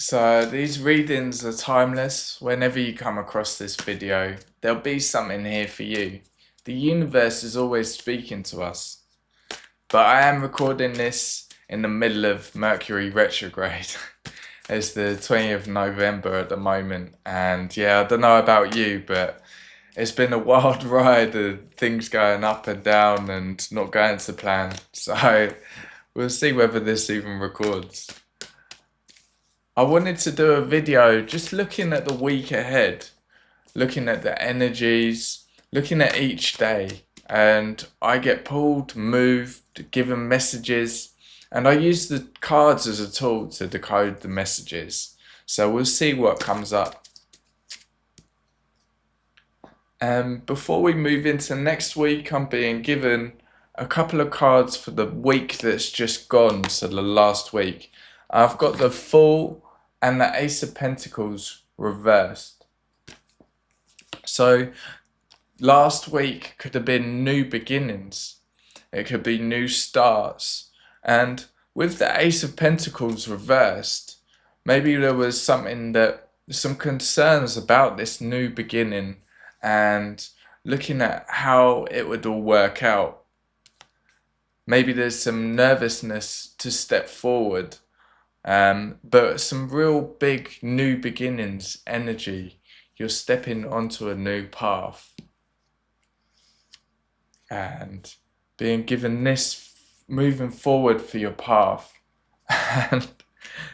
So these readings are timeless. Whenever you come across this video, there'll be something here for you. The universe is always speaking to us. But I am recording this in the middle of Mercury retrograde. It's the 20th of November at the moment. And yeah, I don't know about you, but it's been a wild ride of things going up and down and not going to plan. So we'll see whether this even records. I wanted to do a video just looking at the week ahead, looking at the energies, looking at each day, and I get pulled, moved, given messages, and I use the cards as a tool to decode the messages. So we'll see what comes up. Before we move into next week, I'm being given a couple of cards for the week that's just gone, so the last week. I've got the Fool and the Ace of Pentacles reversed. So last week could have been new beginnings. It could be new starts. And with the Ace of Pentacles reversed, maybe there was some concerns about this new beginning and looking at how it would all work out. Maybe there's some nervousness to step forward, but some real big new beginnings energy. You're stepping onto a new path and being given this moving forward for your path. And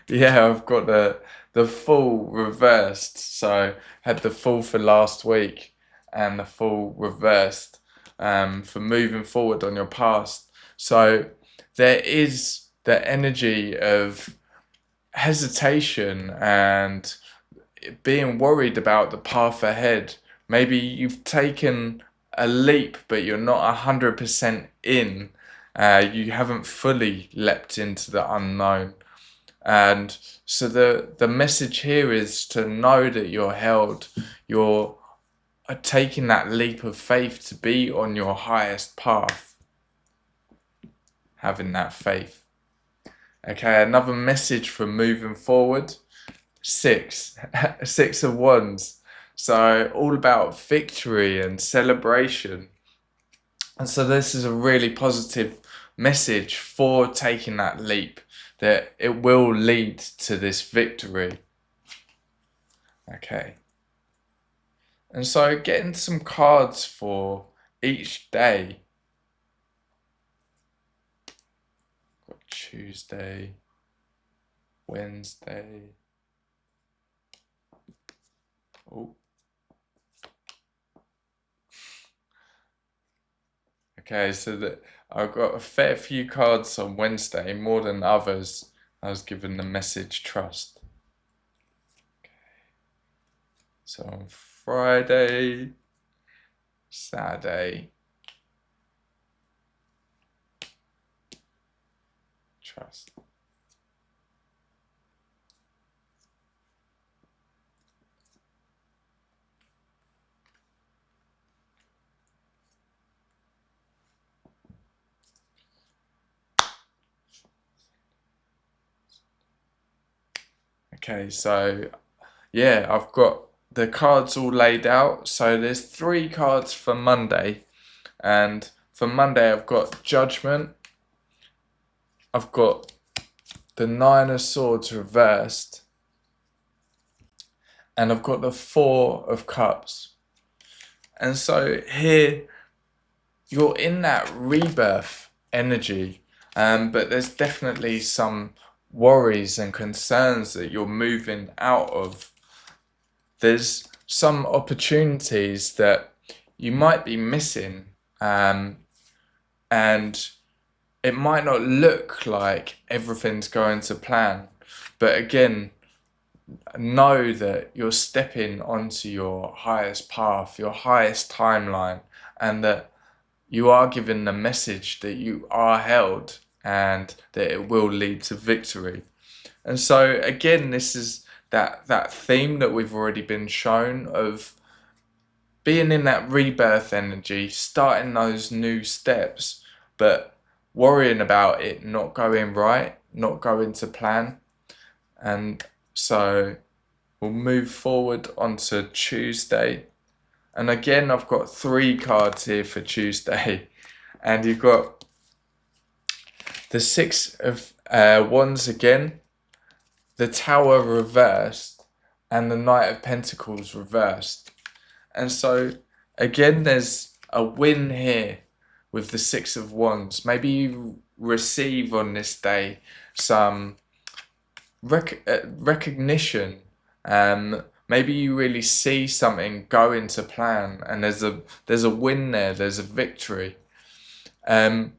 yeah, I've got the Fool reversed. So had the Fool for last week and the Fool reversed for moving forward on your past. So there is the energy of hesitation and being worried about the path ahead. Maybe you've taken a leap, but you're not 100% in. You haven't fully leapt into the unknown. And so the message here is to know that you're held. You're taking that leap of faith to be on your highest path. Having that faith. Okay, another message for moving forward. Six of Wands. So all about victory and celebration. And so this is a really positive message for taking that leap, that it will lead to this victory. Okay. And so getting some cards for each day. Got Tuesday, Wednesday. Oh. Okay, so that I've got a fair few cards on Wednesday, more than others. I was given the message trust. Okay. So on Friday, Saturday, trust. Okay, so yeah, I've got the cards all laid out. So there's 3 cards for Monday, and for Monday I've got Judgment, I've got the 9 of Swords reversed, and I've got the 4 of Cups. And so here you're in that rebirth energy, but there's definitely some worries and concerns that you're moving out of. There's some opportunities that you might be missing, and it might not look like everything's going to plan, but again, know that you're stepping onto your highest path, your highest timeline, and that you are given the message that you are held and that it will lead to victory. And so again, this is that theme that we've already been shown of being in that rebirth energy, starting those new steps, but worrying about it not going right, not going to plan. And So we'll move forward onto Tuesday. And again, I've got 3 cards here for Tuesday. And you've got the 6 of Wands again, the Tower reversed, and the Knight of Pentacles reversed. And so, again, there's a win here with the 6 of Wands. Maybe you receive on this day some recognition. Maybe you really see something go into plan, and there's a win there. There's a victory. But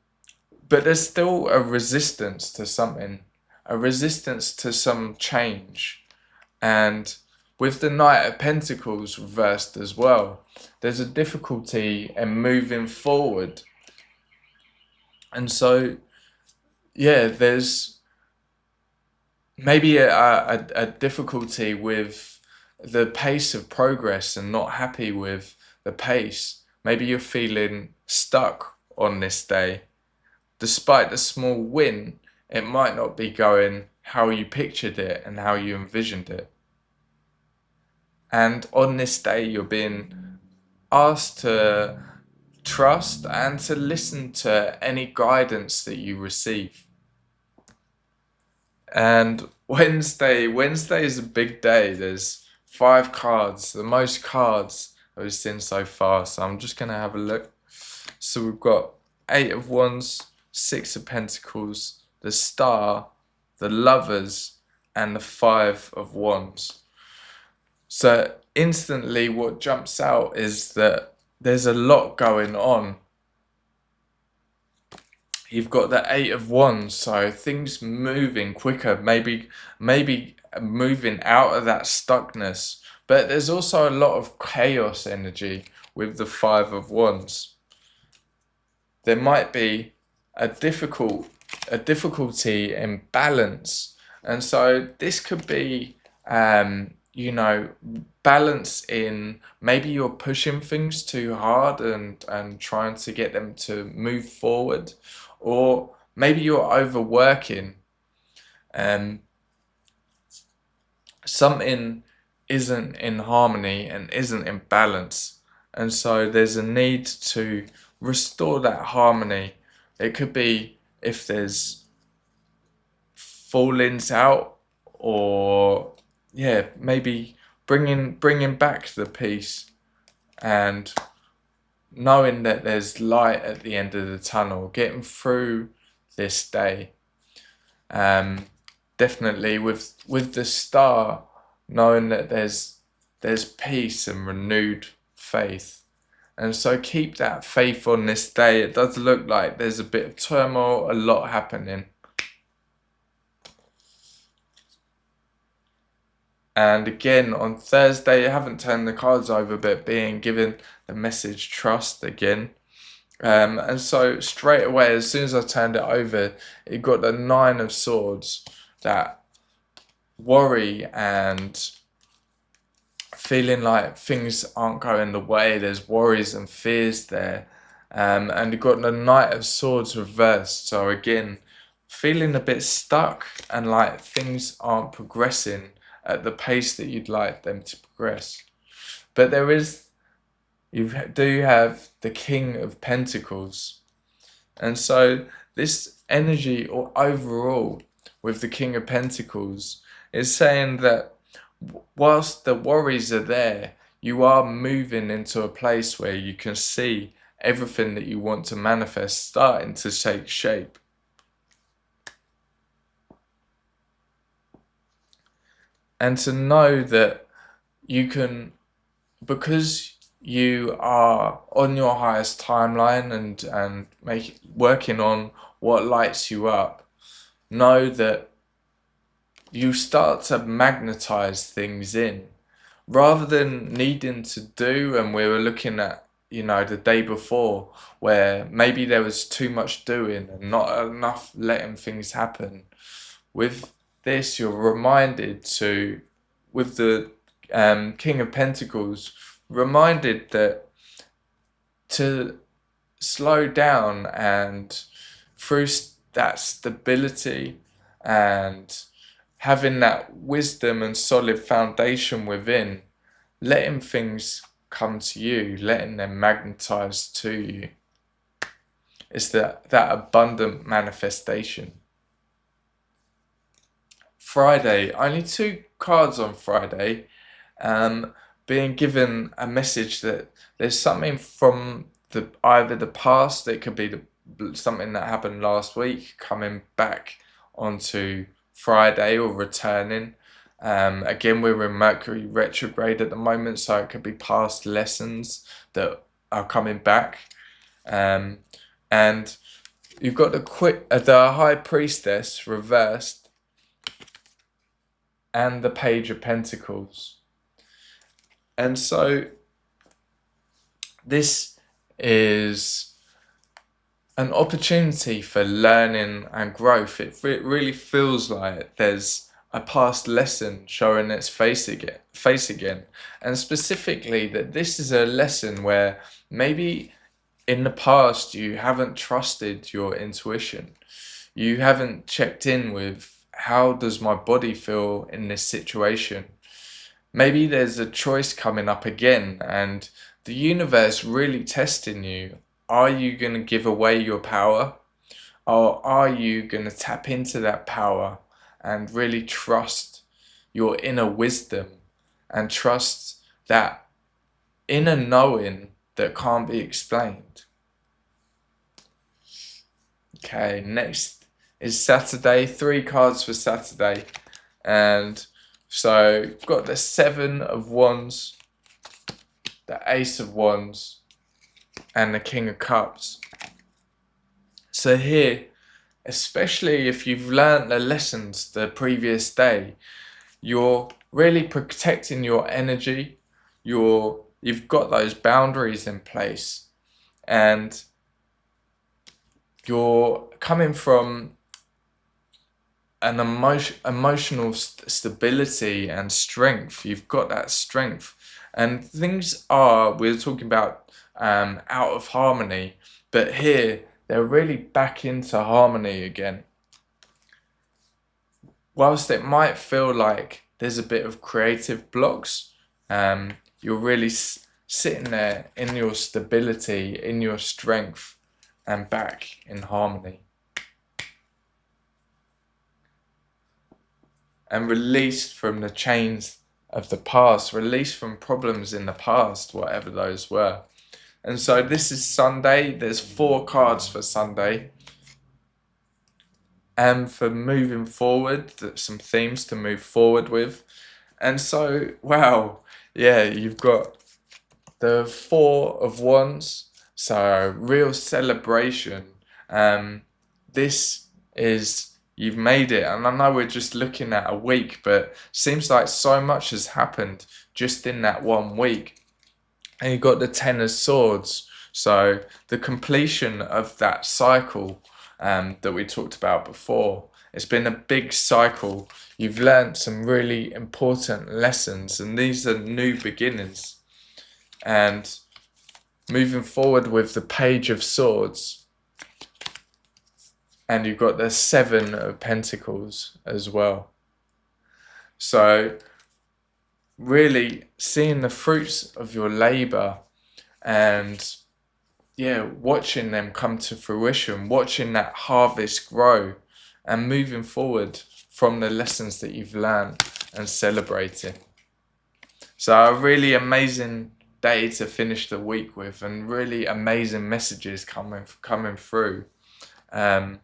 there's still a resistance to something, a resistance to some change. And with the Knight of Pentacles reversed as well, there's a difficulty in moving forward. And so, yeah, there's maybe a difficulty with the pace of progress and not happy with the pace. Maybe you're feeling stuck on this day. Despite the small win, it might not be going how you pictured it and how you envisioned it. And on this day, you're being asked to trust and to listen to any guidance that you receive. And Wednesday is a big day. There's 5 cards, the most cards I've seen so far. So I'm just going to have a look. So we've got 8 of Wands, 6 of Pentacles, the Star, the Lovers, and the 5 of Wands. So instantly what jumps out is that there's a lot going on. You've got the 8 of Wands, so things moving quicker, maybe moving out of that stuckness. But there's also a lot of chaos energy with the 5 of Wands. There might be a difficulty in balance, and so this could be balance in maybe you're pushing things too hard and trying to get them to move forward, or maybe you're overworking and something isn't in harmony and isn't in balance, and so there's a need to restore that harmony. It could be if there's fallings out, or maybe bringing back the peace and knowing that there's light at the end of the tunnel, getting through this day. Definitely with the Star, knowing that there's peace and renewed faith. And so keep that faith on this day. It does look like there's a bit of turmoil, a lot happening. And again, on Thursday, I haven't turned the cards over, but being given the message trust again. And so straight away, as soon as I turned it over, it got the 9 of Swords, that worry and feeling like things aren't going the way. There's worries and fears there. And you got the Knight of Swords reversed. So again, feeling a bit stuck and like things aren't progressing at the pace that you'd like them to progress. But you do have the King of Pentacles. And so this energy, or overall with the King of Pentacles, is saying that whilst the worries are there, you are moving into a place where you can see everything that you want to manifest starting to take shape. And to know that you can, because you are on your highest timeline and working on what lights you up, know that you start to magnetize things in rather than needing to do. And we were looking at the day before where maybe there was too much doing and not enough letting things happen. With this, you're reminded to, with the King of Pentacles, reminded that to slow down, and through that stability and having that wisdom and solid foundation within, letting things come to you, letting them magnetize to you. It's that abundant manifestation. Friday, only 2 cards on Friday, being given a message that there's something from either the past, it could be something that happened last week, coming back onto Friday or returning. Again, we're in Mercury retrograde at the moment, so it could be past lessons that are coming back. And you've got the High Priestess reversed and the Page of Pentacles. And so this is an opportunity for learning and growth. It really feels like there's a past lesson showing its face again. And specifically that this is a lesson where maybe in the past you haven't trusted your intuition. You haven't checked in with, how does my body feel in this situation? Maybe there's a choice coming up again and the universe really testing you. Are you going to give away your power? Or are you going to tap into that power and really trust your inner wisdom and trust that inner knowing that can't be explained? Okay, next is Saturday. 3 cards for Saturday. And so got the 7 of Wands, the Ace of Wands, and the King of Cups. So here, especially if you've learned the lessons the previous day, you're really protecting your energy. You've got those boundaries in place, and you're coming from an emotional stability and strength. You've got that strength, and things we're talking about out of harmony, but here they're really back into harmony again. Whilst it might feel like there's a bit of creative blocks, you're really sitting there in your stability, in your strength, and back in harmony. And released from the chains of the past, released from problems in the past, whatever those were. And so this is Sunday. There's 4 cards for Sunday. And for moving forward, some themes to move forward with. And so, wow, yeah, you've got the 4 of Wands. So real celebration. This is, you've made it. And I know we're just looking at a week, but seems like so much has happened just in that 1 week. And you've got the 10 of Swords. So the completion of that cycle that we talked about before. It's been a big cycle. You've learned some really important lessons, and these are new beginnings. And moving forward with the Page of Swords. And you've got the 7 of Pentacles as well. So really seeing the fruits of your labor and watching them come to fruition, watching that harvest grow and moving forward from the lessons that you've learned and celebrating. So a really amazing day to finish the week with, and really amazing messages coming through. I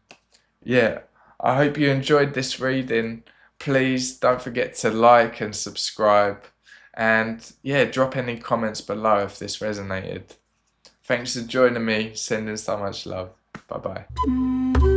hope you enjoyed this reading. Please don't forget to like and subscribe, and drop any comments below if this resonated. Thanks for joining me. Sending so much love. Bye bye.